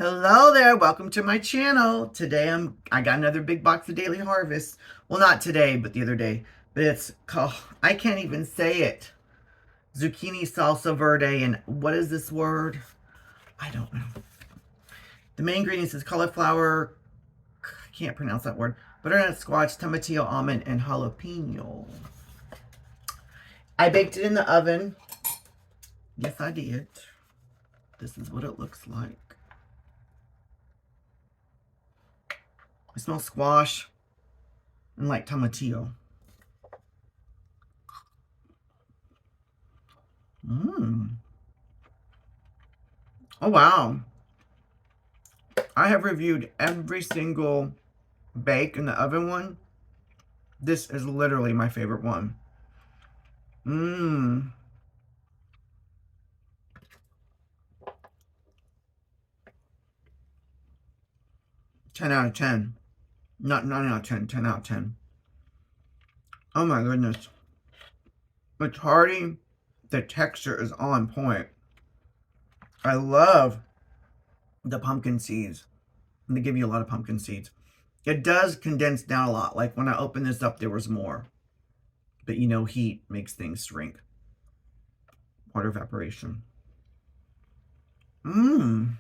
Hello there, welcome to my channel. Today I got another big box of Daily Harvest. Well, not today, but the other day. But it's called, I can't even say it. Zucchini Salsa Verde, and what is this word? I don't know. The main ingredients is cauliflower, I can't pronounce that word, butternut squash, tomatillo, almond, and jalapeno. I baked it in the oven. Yes, I did. This is what it looks like. I smell squash and like tomatillo. Mmm. Oh, wow. I have reviewed every single bake in the oven one. This is literally my favorite one. Mmm. 10 out of 10. Not 9 out of 10, 10 out of 10. Oh my goodness. It's hearty. The texture is on point. I love the pumpkin seeds. They give you a lot of pumpkin seeds. It does condense down a lot. Like when I opened this up, there was more. But you know, heat makes things shrink. Water evaporation. Mmm.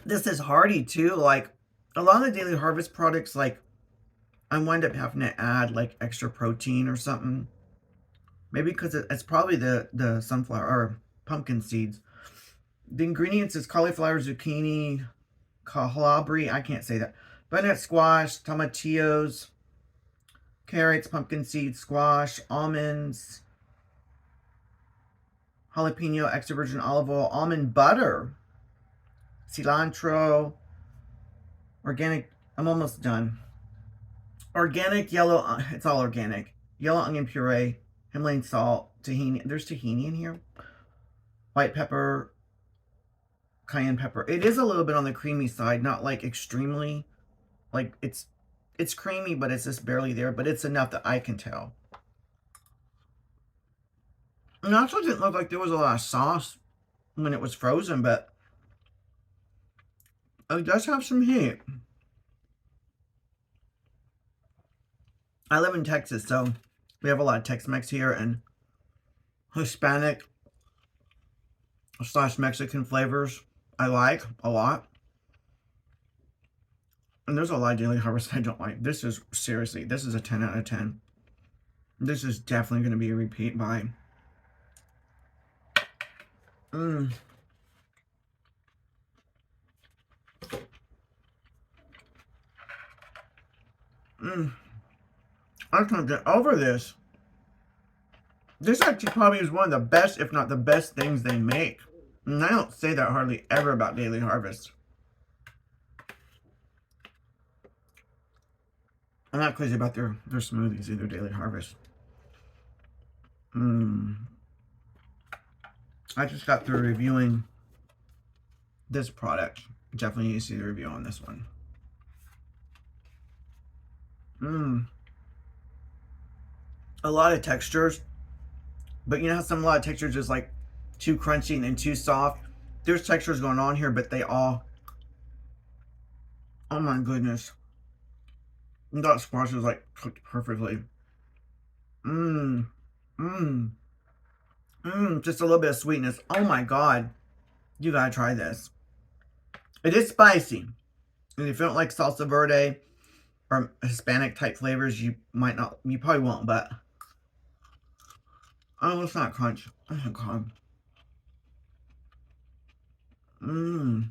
This is hearty too. Like a lot of the Daily Harvest products, like I wind up having to add like extra protein or something. Maybe because it's probably the sunflower or pumpkin seeds. The ingredients is cauliflower, zucchini, kohlrabi, I can't say that. Butternut squash, tomatillos, carrots, pumpkin seeds, squash, almonds, jalapeno, extra virgin olive oil, almond butter, cilantro, organic, I'm almost done. Organic yellow, it's all organic. Yellow onion puree, Himalayan salt, tahini. There's tahini in here. White pepper, cayenne pepper. It is a little bit on the creamy side, not like extremely. Like it's creamy, but it's just barely there. But it's enough that I can tell. And it also didn't look like there was a lot of sauce when it was frozen, but it does have some heat. I live in Texas, so we have a lot of Tex-Mex here and Hispanic / Mexican flavors I like a lot. And there's a lot of Daily Harvest I don't like. This is, seriously, this is a 10 out of 10. This is definitely going to be a repeat buy. Mmm. Mmm. I can't get over this. This actually probably is one of the best, if not the best things they make. And I don't say that hardly ever about Daily Harvest. I'm not crazy about their smoothies either, Daily Harvest. Mmm. I just got through reviewing this product. Definitely need to see the review on this one. Mmm. A lot of textures. But you know how a lot of textures is like too crunchy and then too soft? There's textures going on here, but they all... Oh my goodness. That squash is like cooked perfectly. Mmm. Mmm. Mmm. Just a little bit of sweetness. Oh my god. You gotta try this. It is spicy. And if you don't like salsa verde or Hispanic type flavors, you might not, you probably won't, but oh, it's not crunch. Oh my god. Mmm.